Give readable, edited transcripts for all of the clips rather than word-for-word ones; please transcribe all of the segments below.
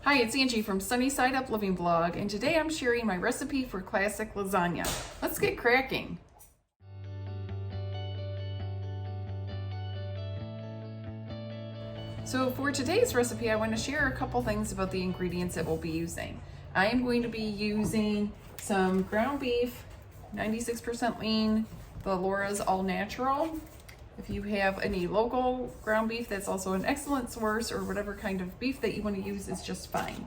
Hi, it's Angie from Sunny Side Up Living Blog, and today I'm sharing my recipe for classic lasagna. Let's get cracking. So for today's recipe, I want to share a couple things about the ingredients that we'll be using. I am going to be using some ground beef, 96% lean, the Laura's All Natural. If you have any local ground beef, that's also an excellent source, or whatever kind of beef that you want to use is just fine.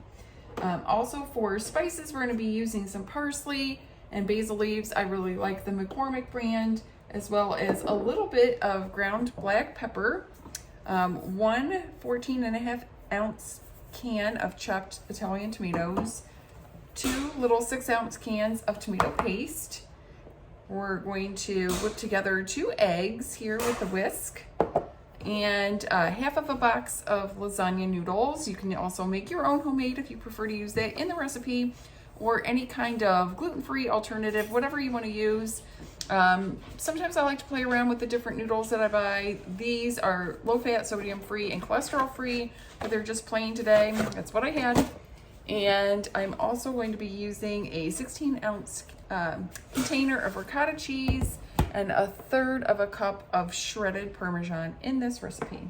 Also for spices, we're going to be using some parsley and basil leaves. I really like the McCormick brand, as well as a little bit of ground black pepper, one 14.5 ounce can of chopped Italian tomatoes, 2 little 6-ounce cans of tomato paste. We're going to whip together 2 eggs here with a whisk, and half of a box of lasagna noodles. You can also make your own homemade if you prefer to use that in the recipe, or any kind of gluten-free alternative, whatever you want to use. Sometimes I like to play around with the different noodles that I buy. These are low-fat, sodium-free, and cholesterol-free, but they're just plain today. That's what I had. And I'm also going to be using a 16-ounce container of ricotta cheese and 1/3 of a cup of shredded Parmesan in this recipe.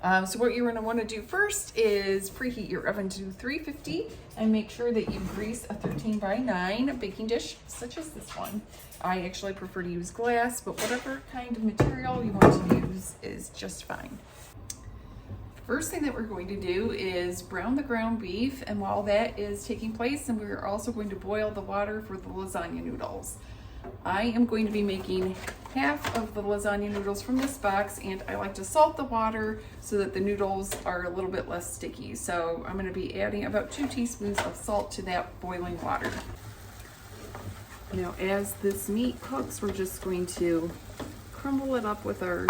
So what you're going to want to do first is preheat your oven to 350 and make sure that you grease a 13x9 baking dish such as this one. I actually prefer to use glass, but whatever kind of material you want to use is just fine. First thing that we're going to do is brown the ground beef, and while that is taking place, and we're also going to boil the water for the lasagna noodles. I am going to be making half of the lasagna noodles from this box, and I like to salt the water so that the noodles are a little bit less sticky. So I'm going to be adding about 2 teaspoons of salt to that boiling water. Now as this meat cooks, we're just going to crumble it up with our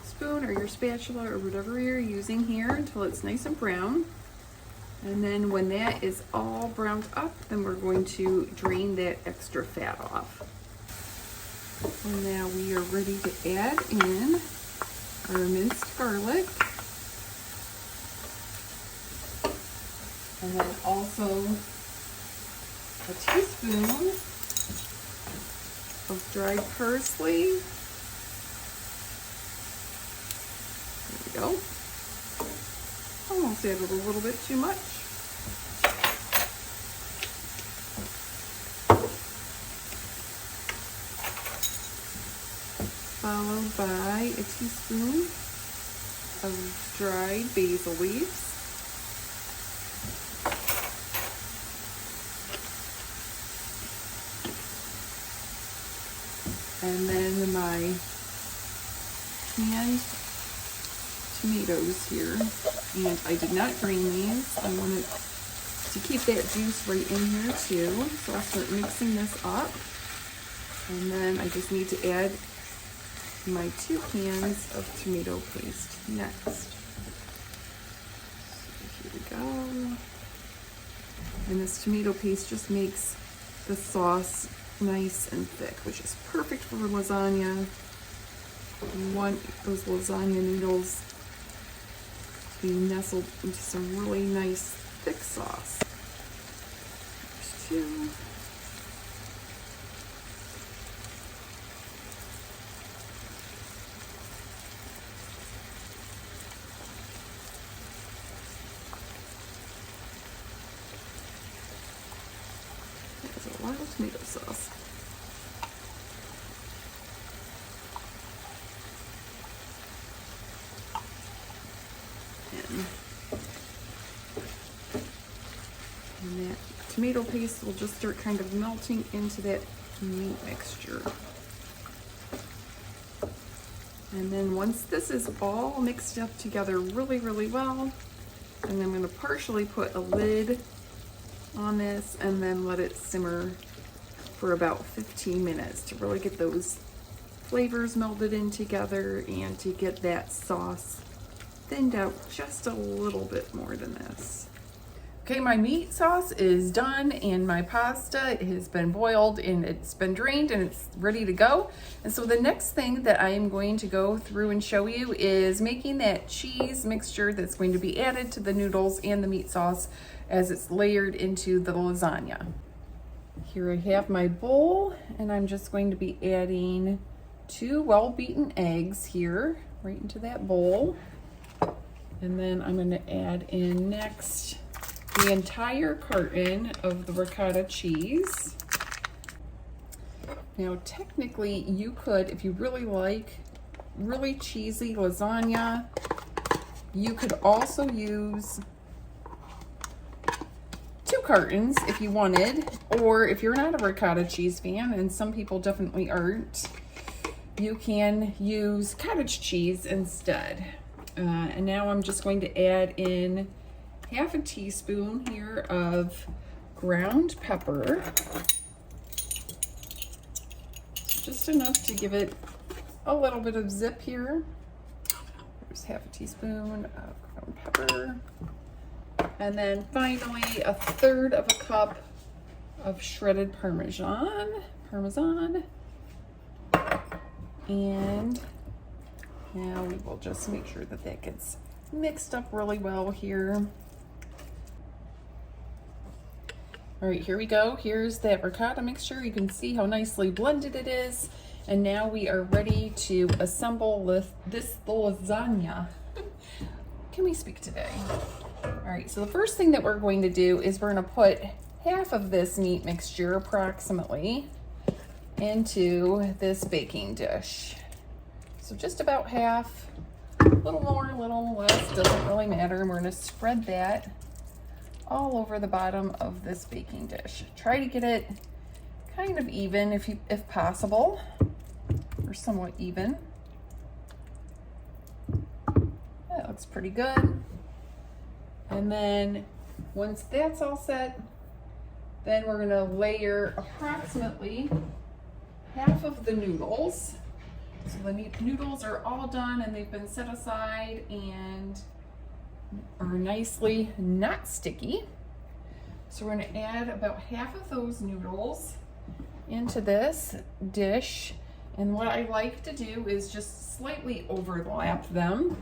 spoon or your spatula or whatever you're using here until it's nice and brown. And then when that is all browned up, then we're going to drain that extra fat off. And now we are ready to add in our minced garlic. And then also a teaspoon of dried parsley. There we go. Almost added a little bit too much. Followed by a teaspoon of dried basil leaves. And then my canned tomatoes here, and I did not drain these. I wanted to keep that juice right in here too, so I'll start mixing this up. And then I just need to add my 2 cans of tomato paste next. So here we go. And this tomato paste just makes the sauce nice and thick, which is perfect for lasagna. You want those lasagna noodles to be nestled into some really nice thick sauce. There's 2. There's a lot of tomato sauce. And that tomato paste will just start kind of melting into that meat mixture. And then once this is all mixed up together really, really well, and I'm going to partially put a lid on this and then let it simmer for about 15 minutes to really get those flavors melded in together and to get that sauce thinned out just a little bit more than this. Okay, my meat sauce is done and my pasta has been boiled and it's been drained and it's ready to go. And so the next thing that I am going to go through and show you is making that cheese mixture that's going to be added to the noodles and the meat sauce as it's layered into the lasagna. Here I have my bowl and I'm just going to be adding 2 well-beaten eggs here right into that bowl. And then I'm going to add in next the entire carton of the ricotta cheese. Now, technically, you could, if you really like really cheesy lasagna, you could also use 2 cartons if you wanted, or if you're not a ricotta cheese fan, and some people definitely aren't, you can use cottage cheese instead. And now I'm just going to add in half a teaspoon here of ground pepper. Just enough to give it a little bit of zip here. There's half a teaspoon of ground pepper. And then finally, 1/3 of a cup of shredded Parmesan. And now we will just make sure that that gets mixed up really well here. All right, here we go. Here's that ricotta mixture. You can see how nicely blended it is. And now we are ready to assemble the lasagna. Can we speak today? All right, so the first thing that we're going to do is we're gonna put half of this meat mixture approximately into this baking dish. So just about half, a little more, a little less, doesn't really matter. And we're gonna spread that all over the bottom of this baking dish. Try to get it kind of even if possible, or somewhat even. That looks pretty good. And then once that's all set, then we're gonna layer approximately half of the noodles. So the noodles are all done and they've been set aside and are nicely not sticky. So we're gonna add about half of those noodles into this dish. And what I like to do is just slightly overlap them.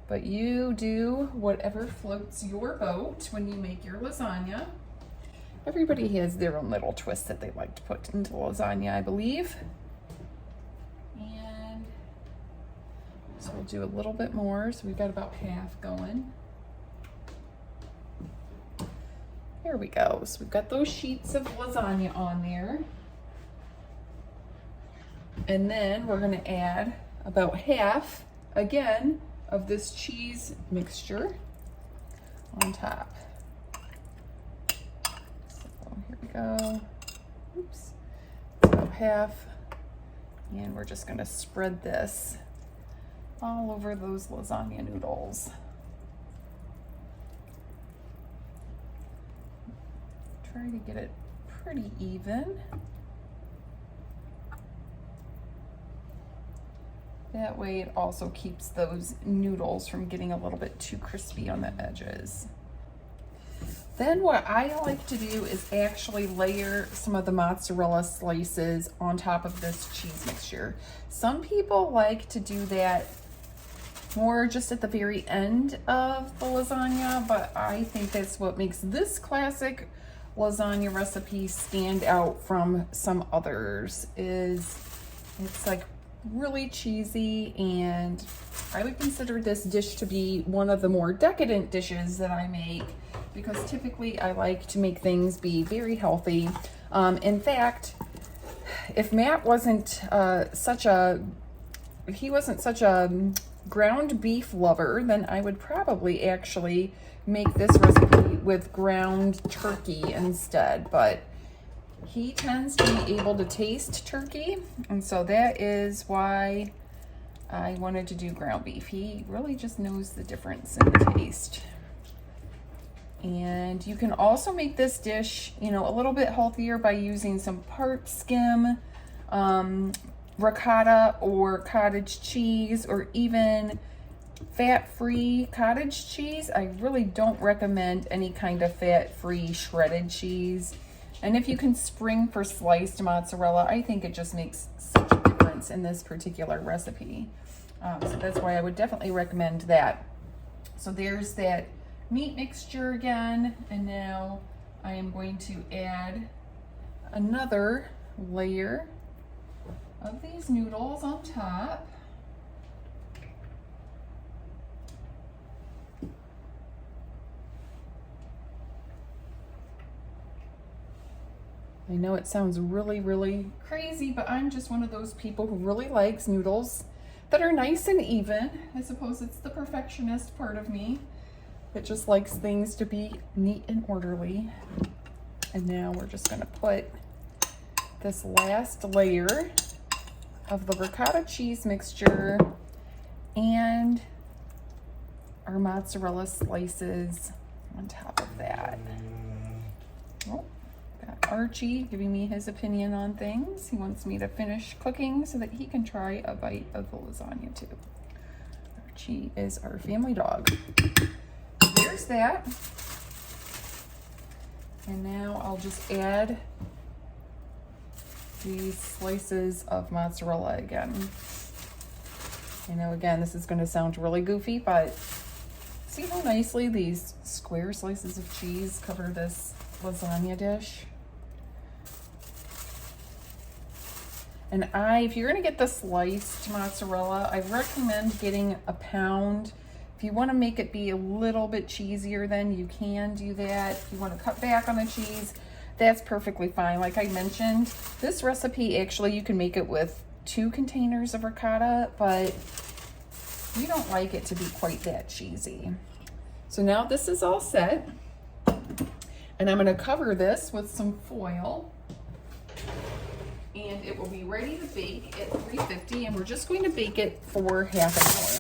But you do whatever floats your boat when you make your lasagna. Everybody has their own little twist that they like to put into lasagna, I believe. And so we'll do a little bit more. So we've got about half going. There we go. So we've got those sheets of lasagna on there. And then we're going to add about half, again, of this cheese mixture on top. So here we go. Oops. About half. And we're just going to spread this all over those lasagna noodles. Try to get it pretty even. That way it also keeps those noodles from getting a little bit too crispy on the edges. Then what I like to do is actually layer some of the mozzarella slices on top of this cheese mixture. Some people like to do that more just at the very end of the lasagna, but I think that's what makes this classic lasagna recipe stand out from some others. Is it's like really cheesy, and I would consider this dish to be one of the more decadent dishes that I make, because typically I like to make things be very healthy. In fact, if Matt wasn't such a ground beef lover, then I would probably actually make this recipe with ground turkey instead, but he tends to be able to taste turkey, and so that is why I wanted to do ground beef. He really just knows the difference in the taste. And you can also make this dish, you know, a little bit healthier by using some part skim ricotta or cottage cheese, or even fat-free cottage cheese. I really don't recommend any kind of fat-free shredded cheese. And if you can spring for sliced mozzarella, I think it just makes such a difference in this particular recipe. So that's why I would definitely recommend that. So there's that meat mixture again. And now I am going to add another layer of these noodles on top. I know it sounds really, really crazy, but I'm just one of those people who really likes noodles that are nice and even. I suppose it's the perfectionist part of me that just likes things to be neat and orderly. And now we're just gonna put this last layer of the ricotta cheese mixture and our mozzarella slices on top of that. Oh. Archie giving me his opinion on things. He wants me to finish cooking so that he can try a bite of the lasagna too. Archie is our family dog. There's that. And now I'll just add these slices of mozzarella again. I know again this is going to sound really goofy, but see how nicely these square slices of cheese cover this lasagna dish? And if you're gonna get the sliced mozzarella, I recommend getting a pound. If you wanna make it be a little bit cheesier, then you can do that. If you wanna cut back on the cheese, that's perfectly fine. Like I mentioned, this recipe, actually, you can make it with 2 containers of ricotta, but we don't like it to be quite that cheesy. So now this is all set. And I'm gonna cover this with some foil. And it will be ready to bake at 350, and we're just going to bake it for half an hour.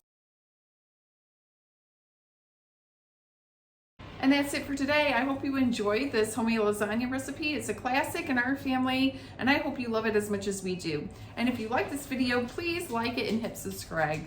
And that's it for today. I hope you enjoyed this homemade lasagna recipe. It's a classic in our family, and I hope you love it as much as we do. And if you like this video, please like it and hit subscribe.